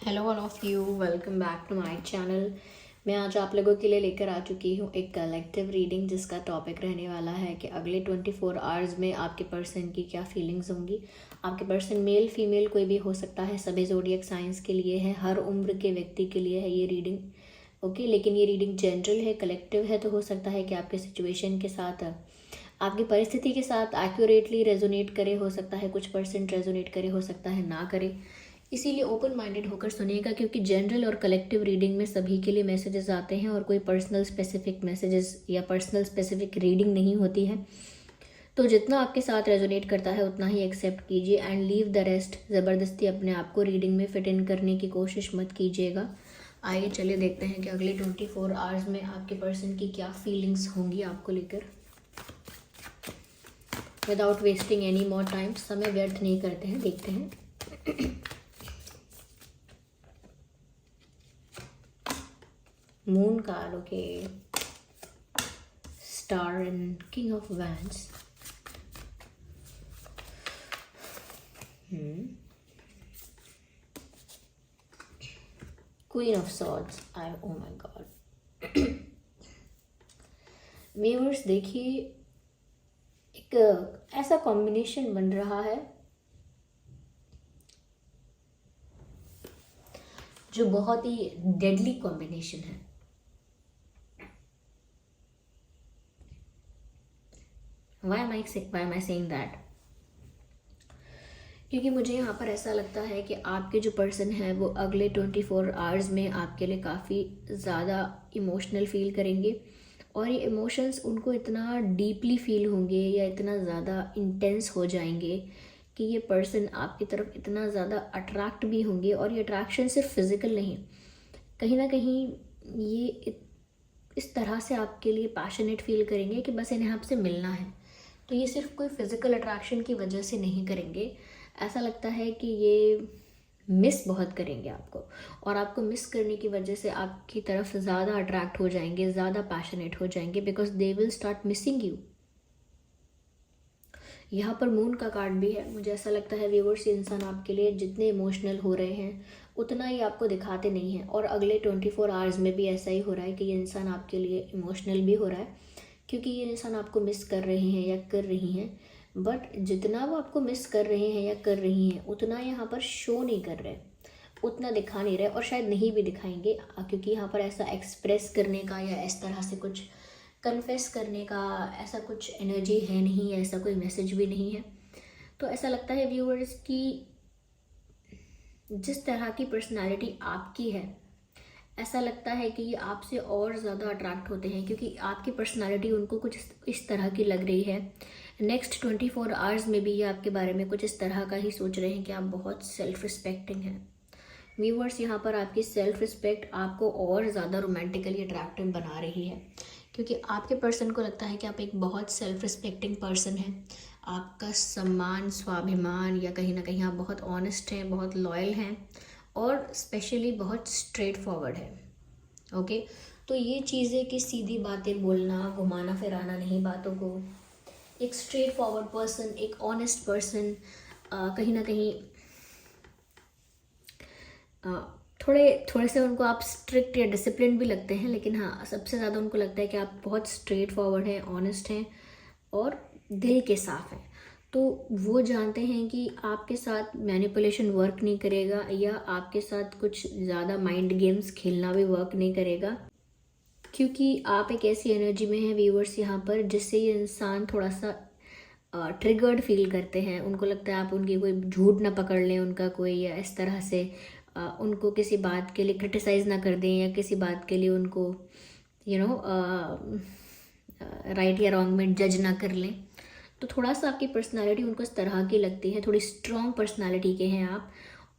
Hello all of you, welcome back to my channel. मैं आज आप लोगों के लिए लेकर आ चुकी हूँ एक कलेक्टिव रीडिंग जिसका टॉपिक रहने वाला है कि अगले 24 आवर्स में आपके पर्सन की क्या फीलिंग्स होंगी। आपके पर्सन मेल फीमेल कोई भी हो सकता है, सभी ज़ोडिएक साइंस के लिए है, हर उम्र के व्यक्ति के लिए है ये रीडिंग। ओके, लेकिन ये रीडिंग जनरल है, कलेक्टिव है, तो हो सकता है कि आपके सिचुएशन के साथ, आपकी परिस्थिति के साथ एक्यूरेटली रेजोनेट करे। हो सकता है कुछ परसेंट रेजोनेट करे, हो सकता है ना करे। इसीलिए ओपन माइंडेड होकर सुनिएगा, क्योंकि जनरल और कलेक्टिव रीडिंग में सभी के लिए मैसेजेस आते हैं और कोई पर्सनल स्पेसिफिक मैसेजेस या पर्सनल स्पेसिफिक रीडिंग नहीं होती है। तो जितना आपके साथ रेजोनेट करता है उतना ही एक्सेप्ट कीजिए एंड लीव द रेस्ट। ज़बरदस्ती अपने आप को रीडिंग में फिट इन करने की कोशिश मत कीजिएगा। आइए चलिए देखते हैं कि अगले 24 आवर्स में आपके पर्सन की क्या फीलिंग्स होंगी आपको लेकर। Without wasting any more time, समय व्यर्थ नहीं करते हैं, देखते हैं। Moon card, okay, star and king of wands. Queen of swords. I oh my God. Viewers देखिए, एक ऐसा कॉम्बिनेशन बन रहा है जो बहुत ही डेडली कॉम्बिनेशन है। Why am I saying that? क्योंकि मुझे यहाँ पर ऐसा लगता है कि आपके जो पर्सन है वो अगले 24 आवर्स में आपके लिए काफ़ी ज़्यादा इमोशनल फील करेंगे, और ये इमोशंस उनको इतना डीपली फील होंगे या इतना ज़्यादा इंटेंस हो जाएंगे कि ये पर्सन आपकी तरफ इतना ज़्यादा अट्रैक्ट भी होंगे। और ये अट्रैक्शन सिर्फ फिज़िकल नहीं, कहीं ना कहीं ये इस तरह से आपके लिए पैशनेट फील करेंगे कि बस इन्हें आपसे मिलना है। तो ये सिर्फ कोई फिज़िकल अट्रैक्शन की वजह से नहीं करेंगे। ऐसा लगता है कि ये मिस बहुत करेंगे आपको, और आपको मिस करने की वजह से आपकी तरफ ज़्यादा अट्रैक्ट हो जाएंगे, ज़्यादा पैशनेट हो जाएंगे, because they will start missing you. यहाँ पर मून का कार्ड भी है। मुझे ऐसा लगता है व्यूअर्स, ये इंसान आपके लिए जितने इमोशनल हो रहे हैं उतना ही आपको दिखाते नहीं हैं, और अगले 24 आवर्स में भी ऐसा ही हो रहा है कि ये इंसान आपके लिए इमोशनल भी हो रहा है, क्योंकि ये इंसान आपको मिस कर रहे हैं या कर रही हैं। बट जितना वो आपको मिस कर रहे हैं या कर रही हैं उतना यहाँ पर शो नहीं कर रहे, उतना दिखा नहीं रहे, और शायद नहीं भी दिखाएंगे, क्योंकि यहाँ पर ऐसा एक्सप्रेस करने का या इस तरह से कुछ कन्फेस करने का ऐसा कुछ एनर्जी है नहीं, ऐसा कोई मैसेज भी नहीं है। तो ऐसा लगता है व्यूअर्स कि जिस तरह की पर्सनालिटी आपकी है, ऐसा लगता है कि ये आपसे और ज़्यादा अट्रैक्ट होते हैं, क्योंकि आपकी पर्सनालिटी उनको कुछ इस तरह की लग रही है। नेक्स्ट 24 आवर्स में भी ये आपके बारे में कुछ इस तरह का ही सोच रहे हैं कि आप बहुत सेल्फ रिस्पेक्टिंग हैं। व्यूअर्स, यहाँ पर आपकी सेल्फ रिस्पेक्ट आपको और ज़्यादा रोमांटिकली अट्रैक्टिव बना रही है, क्योंकि आपके पर्सन को लगता है कि आप एक बहुत सेल्फ रिस्पेक्टिंग पर्सन हैं। आपका सम्मान, स्वाभिमान, या कहीं ना कहीं आप बहुत ऑनेस्ट हैं, बहुत लॉयल हैं, और स्पेशली बहुत स्ट्रेट फॉरवर्ड है। ओके, तो ये चीज़ें कि सीधी बातें बोलना, घुमाना फिराना नहीं बातों को, एक स्ट्रेट फॉरवर्ड पर्सन, एक ऑनेस्ट पर्सन, कहीं ना कहीं थोड़े से उनको आप स्ट्रिक्ट या डिसिप्लिन भी लगते हैं, लेकिन हाँ, सबसे ज़्यादा उनको लगता है कि आप बहुत स्ट्रेट फॉरवर्ड हैं, ऑनेस्ट हैं, और दिल के साफ हैं। तो वो जानते हैं कि आपके साथ मैनिपुलेशन वर्क नहीं करेगा, या आपके साथ कुछ ज़्यादा माइंड गेम्स खेलना भी वर्क नहीं करेगा, क्योंकि आप एक ऐसी एनर्जी में हैं व्यूअर्स यहाँ पर जिससे ये इंसान थोड़ा सा ट्रिगर्ड फील करते हैं। उनको लगता है आप उनकी कोई झूठ ना पकड़ लें उनका कोई, या इस तरह से उनको किसी बात के लिए क्रिटिसाइज़ ना कर दें, या किसी बात के लिए उनको राइट या रॉन्ग में जज ना कर लें। तो थोड़ा सा आपकी पर्सनालिटी उनको इस तरह की लगती है, थोड़ी स्ट्रॉन्ग पर्सनालिटी के हैं आप,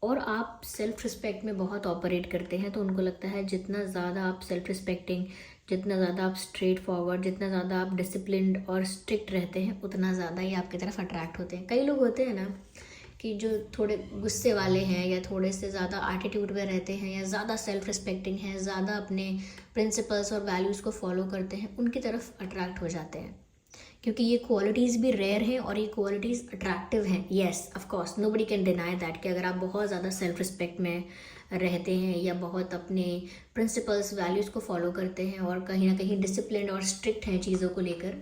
और आप सेल्फ रिस्पेक्ट में बहुत ऑपरेट करते हैं। तो उनको लगता है जितना ज़्यादा आप सेल्फ रिस्पेक्टिंग, जितना ज़्यादा आप स्ट्रेट फॉरवर्ड, जितना ज़्यादा आप डिसिप्लिन्ड और स्ट्रिक्ट रहते हैं, उतना ज़्यादा ही आपकी तरफ अट्रैक्ट होते हैं। कई लोग होते हैं ना कि जो थोड़े गुस्से वाले हैं, या थोड़े से ज़्यादा एटीट्यूड में रहते हैं, या ज़्यादा सेल्फ रिस्पेक्टिंग हैं, ज़्यादा अपने प्रिंसिपल्स और वैल्यूज़ को फॉलो करते हैं, उनकी तरफ अट्रैक्ट हो जाते हैं, क्योंकि ये क्वालिटीज़ भी रेयर हैं और ये क्वालिटीज़ अट्रैक्टिव हैं। Yes, of course nobody can deny that कि अगर आप बहुत ज़्यादा सेल्फ रिस्पेक्ट में रहते हैं या बहुत अपने प्रिंसिपल्स वैल्यूज़ को फॉलो करते हैं और कहीं ना कहीं डिसिप्लिन और स्ट्रिक्ट हैं चीज़ों को लेकर,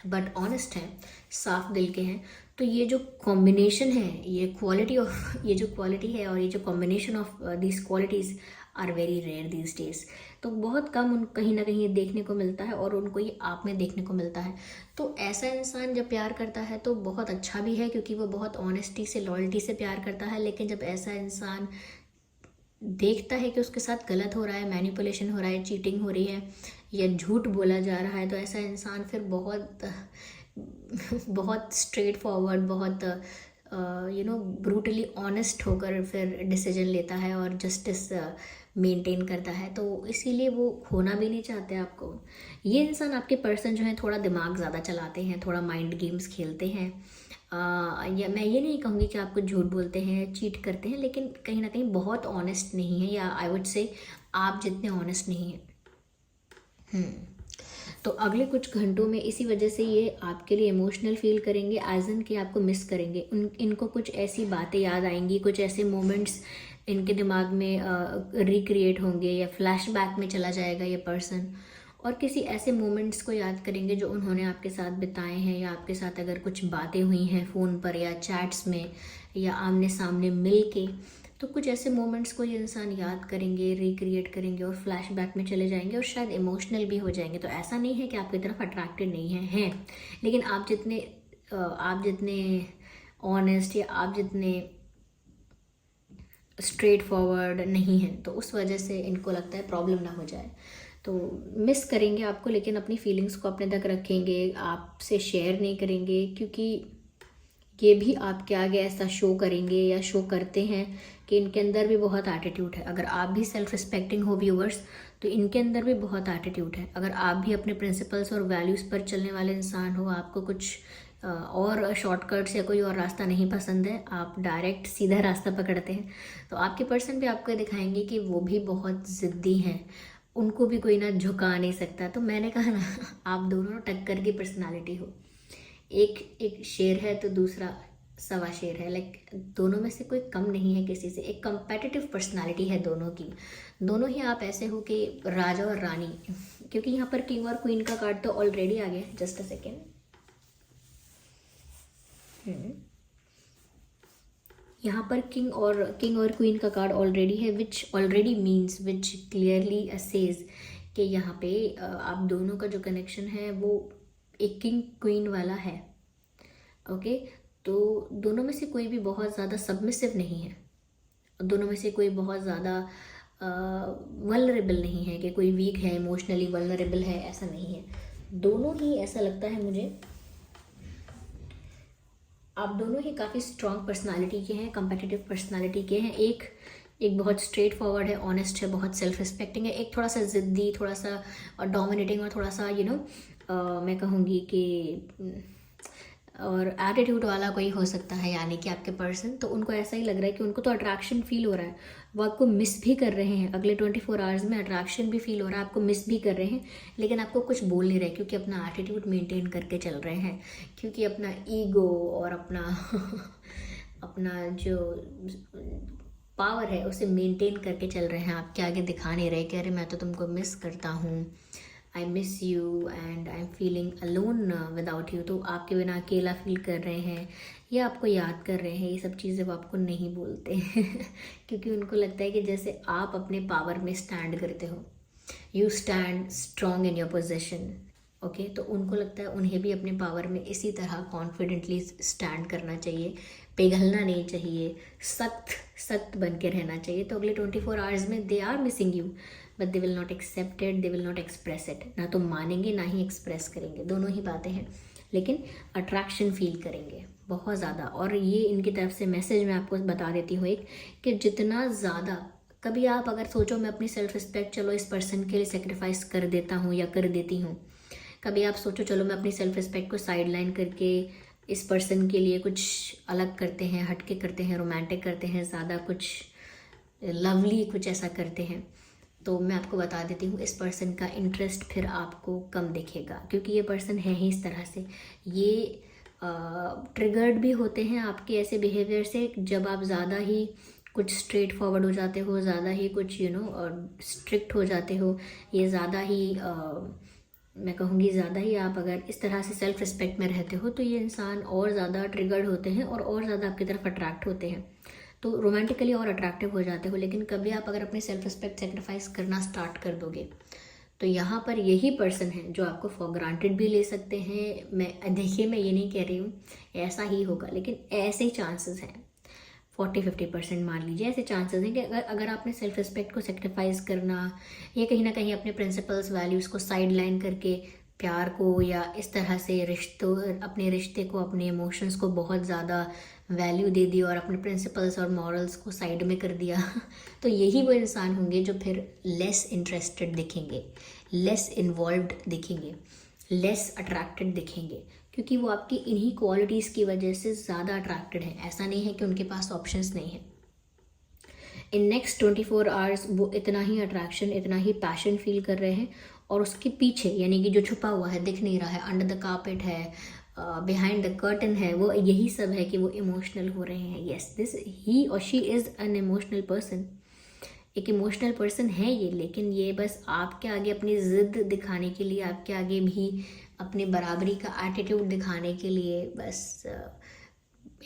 बट ऑनेस्ट हैं, साफ दिल के हैं, तो ये जो कॉम्बिनेशन है, ये क्वालिटी ऑफ, ये जो क्वालिटी है और ये जो combination of these qualities are very rare these days. तो बहुत कम उन कहीं ना कहीं देखने को मिलता है और उनको ये आप में देखने को मिलता है। तो ऐसा इंसान जब प्यार करता है तो बहुत अच्छा भी है, क्योंकि वो बहुत ऑनेस्टी से, लॉयल्टी से प्यार करता है। लेकिन जब ऐसा इंसान देखता है कि उसके साथ गलत हो रहा है, मैनिपुलेशन हो रहा है, चीटिंग हो रही है या झूठ बोला जा रहा है, तो ऐसा इंसान फिर बहुत बहुत स्ट्रेट फॉरवर्ड, बहुत ब्रूटली ऑनेस्ट होकर फिर डिसीजन लेता है और जस्टिस मेंटेन करता है। तो इसीलिए वो खोना भी नहीं चाहते आपको। ये इंसान, आपके पर्सन जो है, थोड़ा दिमाग ज़्यादा चलाते हैं, थोड़ा माइंड गेम्स खेलते हैं। या मैं ये नहीं कहूँगी कि आपको झूठ बोलते हैं, चीट करते हैं, लेकिन कहीं ना कहीं बहुत ऑनेस्ट नहीं है, या आई वुड से आप जितने ऑनेस्ट नहीं हैं। तो अगले कुछ घंटों में इसी वजह से ये आपके लिए इमोशनल फील करेंगे, एज इन कि आपको मिस करेंगे। इनको कुछ ऐसी बातें याद आएंगी, कुछ ऐसे मोमेंट्स इनके दिमाग में रिक्रिएट होंगे या फ्लैशबैक में चला जाएगा ये पर्सन, और किसी ऐसे मोमेंट्स को याद करेंगे जो उन्होंने आपके साथ बिताए हैं, या आपके साथ अगर कुछ बातें हुई हैं फ़ोन पर या चैट्स में या आमने सामने मिल के, तो कुछ ऐसे मोमेंट्स को ये इंसान याद करेंगे, रिक्रिएट करेंगे और फ्लैशबैक में चले जाएंगे और शायद इमोशनल भी हो जाएंगे। तो ऐसा नहीं है कि आपकी तरफ अट्रैक्टेड नहीं हैं, लेकिन आप जितने ऑनेस्ट या आप जितने स्ट्रेट फॉरवर्ड नहीं हैं, तो उस वजह से इनको लगता है प्रॉब्लम ना हो जाए। तो मिस करेंगे आपको, लेकिन अपनी फीलिंग्स को अपने तक रखेंगे, आपसे शेयर नहीं करेंगे, क्योंकि ये भी आपके आगे ऐसा शो करेंगे या शो करते हैं कि इनके अंदर भी बहुत एटीट्यूड है। अगर आप भी सेल्फ रिस्पेक्टिंग हो व्यूअर्स, तो इनके अंदर भी बहुत एटीट्यूड है। अगर आप भी अपने प्रिंसिपल्स और वैल्यूज़ पर चलने वाले इंसान हो, आपको कुछ और शॉर्टकट्स या कोई और रास्ता नहीं पसंद है, आप डायरेक्ट सीधा रास्ता पकड़ते हैं, तो आपके पर्सन भी आपको दिखाएंगे कि वो भी बहुत ज़िद्दी हैं, उनको भी कोई ना झुका नहीं सकता। तो मैंने कहा ना, आप दोनों टक्कर की पर्सनालिटी हो, एक शेर है तो दूसरा सवा शेर है। लाइक दोनों में से कोई कम नहीं है किसी से, एक कंपेटिटिव पर्सनालिटी है दोनों की। दोनों ही आप ऐसे हो कि राजा और रानी, क्योंकि यहाँ पर किंग और क्वीन का कार्ड तो ऑलरेडी आ गया। जस्ट अ सेकेंड, यहाँ पर किंग और क्वीन का कार्ड ऑलरेडी है, विच ऑलरेडी मीन्स, विच क्लियरली सेज कि यहाँ पे आप दोनों का जो कनेक्शन है वो एक किंग क्वीन वाला है। ओके, तो दोनों में से कोई भी बहुत ज़्यादा सबमिसिव नहीं है, दोनों में से कोई बहुत ज़्यादा वल्नरेबल नहीं है कि कोई वीक है, इमोशनली वल्नरेबल है, ऐसा नहीं है। दोनों ही, ऐसा लगता है मुझे, आप दोनों ही काफ़ी स्ट्रॉन्ग पर्सनालिटी के हैं, कंपेटिटिव पर्सनालिटी के हैं। एक बहुत स्ट्रेट फॉरवर्ड है, ऑनेस्ट है, बहुत सेल्फ रिस्पेक्टिंग है। एक थोड़ा सा ज़िद्दी, थोड़ा सा डोमिनेटिंग और थोड़ा सा मैं कहूँगी कि और एटीट्यूड वाला कोई हो सकता है, यानी कि आपके पर्सन। तो उनको ऐसा ही लग रहा है कि उनको तो अट्रैक्शन फील हो रहा है, वो आपको मिस भी कर रहे हैं। अगले 24 आवर्स में अट्रैक्शन भी फील हो रहा है, आपको मिस भी कर रहे हैं, लेकिन आपको कुछ बोल नहीं रहे, क्योंकि अपना एटीट्यूड मेंटेन करके चल रहे हैं, क्योंकि अपना ईगो और अपना अपना जो पावर है उसे मेंटेन करके चल रहे हैं। आपके आगे दिखा नहीं रहे कि अरे मैं तो तुमको मिस करता हूँ, I miss you and I am feeling alone without you. तो आपके बिना अकेला फील कर रहे हैं या आपको याद कर रहे हैं, ये सब चीज़ें वो आपको नहीं बोलते क्योंकि उनको लगता है कि जैसे आप अपने पावर में स्टैंड करते हो, you stand strong in your position. Okay, तो उनको लगता है उन्हें भी अपने पावर में इसी तरह कॉन्फिडेंटली स्टैंड करना चाहिए, पिघलना नहीं चाहिए, सख्त बन के रहना चाहिए। तो अगले 24 आवर्स में they are missing you, but they will not accept it, they will not express it. ना तो मानेंगे ना ही एक्सप्रेस करेंगे, दोनों ही बातें हैं, लेकिन अट्रैक्शन फील करेंगे बहुत ज़्यादा। और ये इनकी तरफ से मैसेज मैं आपको बता देती हूँ एक, कि जितना ज़्यादा कभी आप अगर सोचो मैं अपनी सेल्फ रिस्पेक्ट चलो इस पर्सन के लिए सेक्रीफाइस कर देता हूँ या कर देती हूँ, कभी आप सोचो चलो मैं अपनी सेल्फ रिस्पेक्ट को साइड लाइन करके इस पर्सन के लिए कुछ अलग करते हैं, हटके करते हैं, रोमांटिक करते हैं, ज़्यादा कुछ लवली कुछ ऐसा करते हैं, तो मैं आपको बता देती हूँ, इस पर्सन का इंटरेस्ट फिर आपको कम दिखेगा, क्योंकि ये पर्सन है ही इस तरह से। ये ट्रिगर्ड भी होते हैं आपके ऐसे बिहेवियर से, जब आप ज़्यादा ही कुछ स्ट्रेट फॉरवर्ड हो जाते हो, ज़्यादा ही कुछ स्ट्रिक्ट हो जाते हो, ये ज़्यादा ही मैं कहूँगी ज़्यादा ही आप अगर इस तरह से सेल्फ रिस्पेक्ट में रहते हो, तो ये इंसान और ज़्यादा ट्रिगर्ड होते हैं और ज़्यादा आपकी तरफ अट्रैक्ट होते हैं, तो रोमांटिकली और अट्रैक्टिव हो जाते हो। लेकिन कभी आप अगर अपनी सेल्फ रिस्पेक्ट सेक्रीफाइस करना स्टार्ट कर दोगे, तो यहाँ पर यही पर्सन है जो आपको फॉर ग्रांटेड भी ले सकते हैं। देखिए, मैं ये नहीं कह रही हूँ ऐसा ही होगा, लेकिन ऐसे ही चांसेस हैं, 40-50% मान लीजिए ऐसे चांसेस हैं कि अगर आपने सेल्फ रिस्पेक्ट को सेक्रीफाइस करना या कहीं ना कहीं अपने प्रिंसिपल्स वैल्यूज़ को साइड लाइन करके प्यार को या इस तरह से अपने रिश्ते को, अपने इमोशंस को बहुत ज़्यादा वैल्यू दे दी और अपने प्रिंसिपल्स और मॉरल्स को साइड में कर दिया तो यही वो इंसान होंगे जो फिर लेस इंटरेस्टेड दिखेंगे, लेस इन्वॉल्व्ड दिखेंगे, लेस अट्रैक्टेड दिखेंगे, क्योंकि वो आपकी इन्हीं क्वालिटीज़ की वजह से ज़्यादा अट्रैक्टेड है। ऐसा नहीं है कि उनके पास ऑप्शंस नहीं है। इन नेक्स्ट 24 आवर्स वो इतना ही अट्रैक्शन, इतना ही पैशन फील कर रहे हैं, और उसके पीछे यानी कि जो छुपा हुआ है, दिख नहीं रहा है, अंडर द कार्पेट है, बिहाइंड द कर्टन है, वो यही सब है कि वो इमोशनल हो रहे हैं। येस, दिस ही और she is an emotional person, एक इमोशनल पर्सन है ये, लेकिन ये बस आपके आगे अपनी ज़िद दिखाने के लिए, आपके आगे भी अपनी बराबरी का एटीट्यूड दिखाने के लिए बस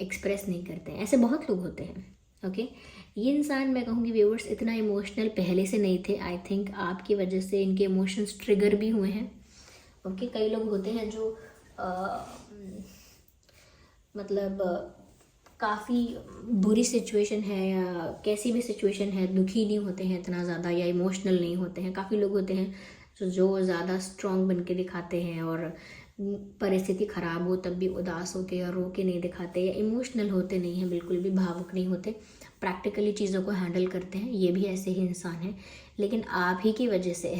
एक्सप्रेस नहीं करते हैं। ऐसे बहुत लोग होते हैं। ओके, ये इंसान, मैं कहूँगी व्यूअर्स, इतना इमोशनल पहले से नहीं थे। आई थिंक आपकी वजह से इनके इमोशंस ट्रिगर भी हुए हैं। ओके, कई लोग होते हैं जो मतलब काफ़ी बुरी सिचुएशन है या कैसी भी सिचुएशन है, दुखी नहीं होते हैं इतना ज़्यादा या इमोशनल नहीं होते हैं। काफ़ी लोग होते हैं जो ज़्यादा स्ट्रॉन्ग बन के दिखाते हैं और परिस्थिति ख़राब हो तब भी उदास होके या रो के नहीं दिखाते, या इमोशनल होते नहीं हैं, बिल्कुल भी भावुक नहीं होते, प्रैक्टिकली चीज़ों को हैंडल करते हैं। ये भी ऐसे ही इंसान है, लेकिन आप ही की वजह से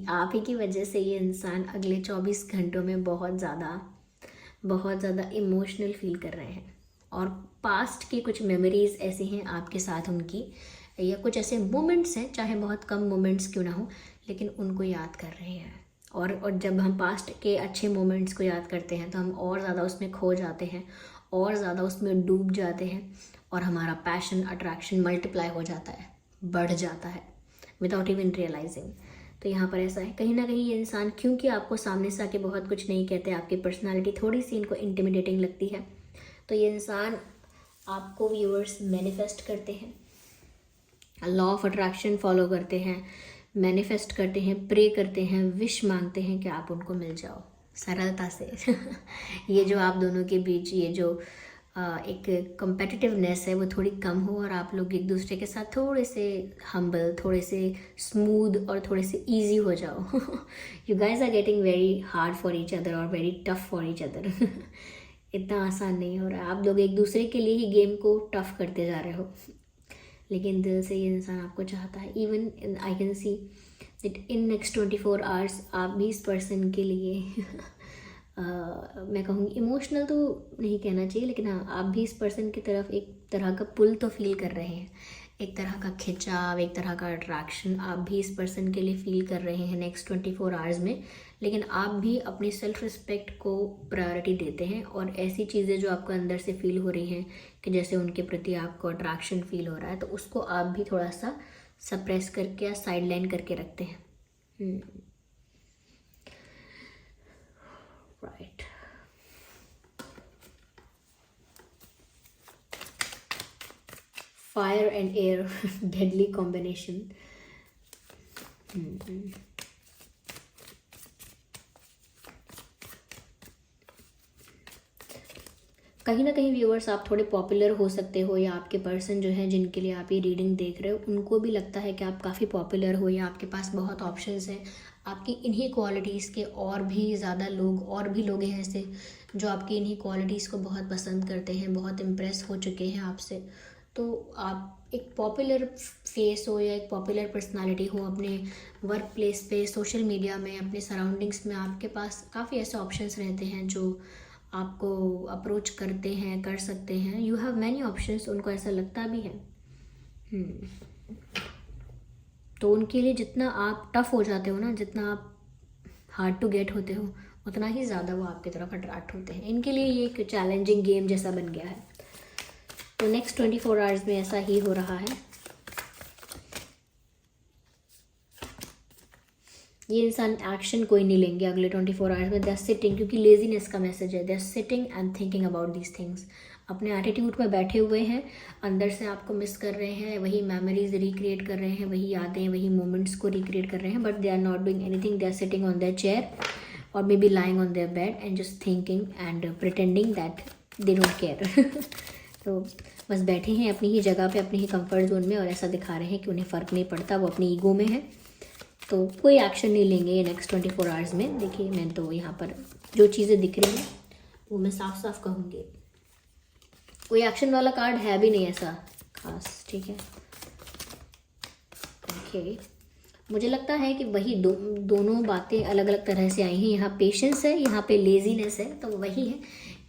आप ही की वजह से ये इंसान अगले 24 घंटों में बहुत ज़्यादा इमोशनल फील कर रहे हैं, और पास्ट की कुछ मेमोरीज़ ऐसी हैं आपके साथ उनकी, या कुछ ऐसे मोमेंट्स हैं, चाहे बहुत कम मोमेंट्स क्यों ना हो, लेकिन उनको याद कर रहे हैं। और जब हम पास्ट के अच्छे मोमेंट्स को याद करते हैं तो हम और ज़्यादा उसमें खो जाते हैं, और ज़्यादा उसमें डूब जाते हैं, और हमारा पैशन, अट्रैक्शन मल्टीप्लाई हो जाता है, बढ़ जाता है विदाउट इवन रियलाइजिंग। तो यहाँ पर ऐसा है, कहीं ना कहीं ये इंसान, क्योंकि आपको सामने से आके बहुत कुछ नहीं कहते, आपकी पर्सनालिटी थोड़ी सी इनको इंटिमिडेटिंग लगती है, तो ये इंसान आपको व्यूअर्स मैनिफेस्ट करते हैं, लॉ ऑफ अट्रैक्शन फॉलो करते हैं, मैनिफेस्ट करते हैं, प्रे करते हैं, विश मांगते हैं कि आप उनको मिल जाओ सरलता से ये जो आप दोनों के बीच ये जो एक कंपेटिटिवनेस है वो थोड़ी कम हो, और आप लोग एक दूसरे के साथ थोड़े से हम्बल, थोड़े से स्मूथ और थोड़े से ईजी हो जाओ you guys are getting very hard for each other और very tough for each other इतना आसान नहीं हो रहा है, आप लोग एक दूसरे के लिए ही गेम को टफ करते जा रहे हो, लेकिन दिल से ये इंसान आपको चाहता है। Even I can see that in next 24 hours आप भी इस पर्सन के लिए मैं कहूँगी इमोशनल तो नहीं कहना चाहिए, लेकिन हाँ, आप भी इस पर्सन की तरफ एक तरह का पुल तो फील कर रहे हैं, एक तरह का खिंचाव, एक तरह का अट्रैक्शन आप भी इस पर्सन के लिए फील कर रहे हैं नेक्स्ट 24 आवर्स में। लेकिन आप भी अपनी सेल्फ रिस्पेक्ट को प्रायोरिटी देते हैं, और ऐसी चीज़ें जो आपको अंदर से फील हो रही हैं कि जैसे उनके प्रति आपको अट्रैक्शन फील हो रहा है, तो उसको आप भी थोड़ा सा सप्रेस करके या साइड लाइन करके रखते हैं। Right, fire and air deadly combination. कहीं ना कहीं व्यूअर्स आप थोड़े पॉपुलर हो सकते हो, या आपके पर्सन जो है जिनके लिए आप ये रीडिंग देख रहे हो उनको भी लगता है कि आप काफ़ी पॉपुलर हो, या आपके पास बहुत ऑप्शंस हैं। आपकी इन्हीं क्वालिटीज़ के और भी ज़्यादा लोग हैं ऐसे जो आपकी इन्हीं क्वालिटीज़ को बहुत पसंद करते हैं, बहुत इम्प्रेस हो चुके हैं आपसे। तो आप एक पॉपुलर फेस हो या एक पॉपुलर पर्सनालिटी हो, अपने वर्क प्लेस पे, सोशल मीडिया में, अपने सराउंडिंग्स में आपके पास काफ़ी ऐसे ऑप्शंस रहते हैं जो आपको अप्रोच करते हैं, कर सकते हैं। यू हैव मैनी ऑप्शंस, उनको ऐसा लगता भी है। तो उनके लिए जितना आप टफ हो जाते हो ना, जितना आप हार्ड टू गेट होते हो, उतना ही ज़्यादा वो आपकी तरफ अट्रैक्ट होते हैं। इनके लिए ये एक चैलेंजिंग गेम जैसा बन गया है। तो नेक्स्ट 24 आवर्स में ऐसा ही हो रहा है। ये इंसान एक्शन कोई नहीं लेंगे अगले 24 आवर्स में। दे आर सिटिंग, क्योंकि लेजीनेस का मैसेज है। They are sitting and thinking about these things. अपने एटीट्यूड में बैठे हुए हैं, अंदर से आपको मिस कर रहे हैं, वही मेमोरीज रिक्रिएट कर रहे हैं, वही यादें, वही मोमेंट्स को रिक्रिएट कर रहे हैं, but they are not doing anything. They are sitting on their chair और maybe lying on their bed and just thinking and pretending that they don't care. तो बस बैठे हैं अपनी ही जगह पे, अपनी ही कंफर्ट जोन में, और ऐसा दिखा रहे हैं कि उन्हें फ़र्क नहीं पड़ता, वो अपनी ईगो में है। तो कोई एक्शन नहीं लेंगे ये नेक्स्ट 24 आवर्स में। देखिए, मैं तो यहाँ पर जो चीज़ें दिख रही हैं वो मैं साफ साफ कहूँगी, कोई एक्शन वाला कार्ड है भी नहीं ऐसा खास, ठीक है। ओके, मुझे लगता है कि वही दोनों बातें अलग अलग तरह से आई हैं। यहाँ पेशेंस है, यहाँ पे लेजीनेस है। तो वही है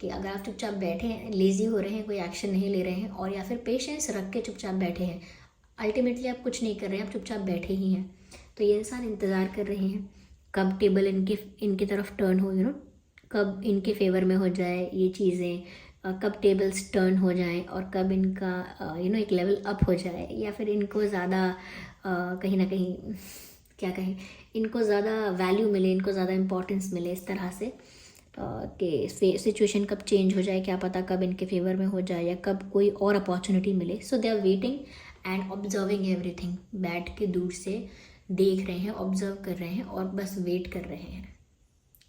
कि अगर आप चुपचाप बैठे हैं, लेजी हो रहे हैं, कोई एक्शन नहीं ले रहे हैं, और या फिर पेशेंस रख के चुपचाप बैठे हैं, अल्टीमेटली आप कुछ नहीं कर रहे हैं, आप चुपचाप बैठे ही हैं। तो ये इंसान इंतज़ार कर रहे हैं कब टेबल इनकी तरफ टर्न हो, कब इनके फेवर में हो जाए ये चीज़ें, कब टेबल्स टर्न हो जाएं, और कब इनका एक लेवल अप हो जाए, या फिर इनको ज़्यादा कहीं ना कहीं क्या कहें, इनको ज़्यादा वैल्यू मिले, इनको ज़्यादा इम्पोर्टेंस मिले, इस तरह से कि सिचुएशन कब चेंज हो जाए, क्या पता कब इनके फेवर में हो जाए, या कब कोई और अपॉर्चुनिटी मिले। So they are waiting and observing everything. बैठ के दूर से देख रहे हैं, ऑब्जर्व कर रहे हैं, और बस वेट कर रहे हैं।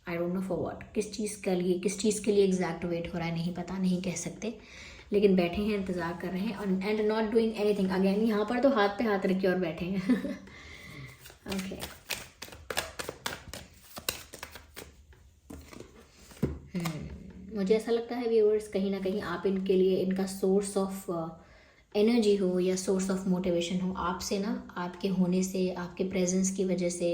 I don't know for what, किस चीज़ के लिए एग्जैक्ट वेट हो रहा है, नहीं पता, नहीं कह सकते, लेकिन बैठे हैं, इंतज़ार कर रहे हैं, and not doing anything. Again यहाँ पर तो हाथ पे हाथ रख के और बैठे हैं। ओके, मुझे ऐसा लगता है व्यूअर्स, कहीं ना कहीं आप इनके लिए इनका सोर्स ऑफ एनर्जी हो या सोर्स ऑफ मोटिवेशन हो। आपसे ना, आपके होने से, आपके प्रेजेंस की वजह से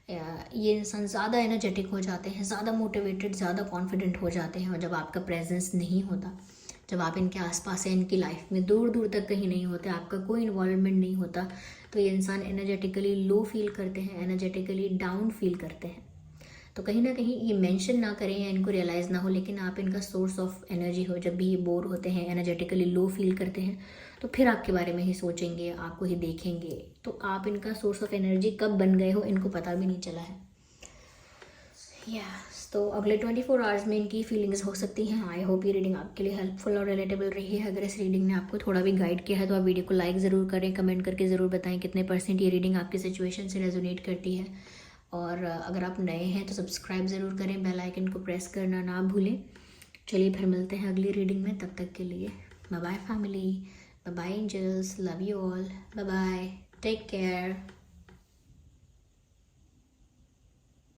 ये इंसान ज़्यादा एनर्जेटिक हो जाते हैं, ज़्यादा मोटिवेटेड, ज़्यादा कॉन्फिडेंट हो जाते हैं। और जब आपका प्रेजेंस नहीं होता, जब आप इनके आसपास हैं, इनकी लाइफ में दूर दूर तक कहीं नहीं होते, आपका कोई इन्वॉल्वमेंट नहीं होता, तो ये इंसान एनर्जेटिकली लो फील करते हैं, एनर्जेटिकली डाउन फील करते हैं। तो कहीं ना कहीं ये मेंशन ना करें या इनको रियलाइज़ ना हो, लेकिन आप इनका सोर्स ऑफ एनर्जी हो। जब भी ये बोर होते हैं, एनर्जेटिकली लो फील करते हैं, तो फिर आपके बारे में ही सोचेंगे, आपको ही देखेंगे। तो आप इनका सोर्स ऑफ एनर्जी कब बन गए हो, इनको पता भी नहीं चला है। तो अगले 24 आवर्स में इनकी फीलिंग्स हो सकती हैं। आई होप ये रीडिंग आपके लिए हेल्पफुल और रिलेटेबल रही है। अगर इस रीडिंग ने आपको थोड़ा भी गाइड किया है तो आप वीडियो को लाइक ज़रूर करें, कमेंट करके ज़रूर बताएं कितने % ये रीडिंग आपकी सिचुएशन से रेजोनेट करती है। और अगर आप नए हैं तो सब्सक्राइब ज़रूर करें, बेल आइकन को प्रेस करना ना भूलें। चलिए फिर मिलते हैं अगली रीडिंग में, तब तक के लिए bye bye family, bye bye angels, love you all, bye bye, take care.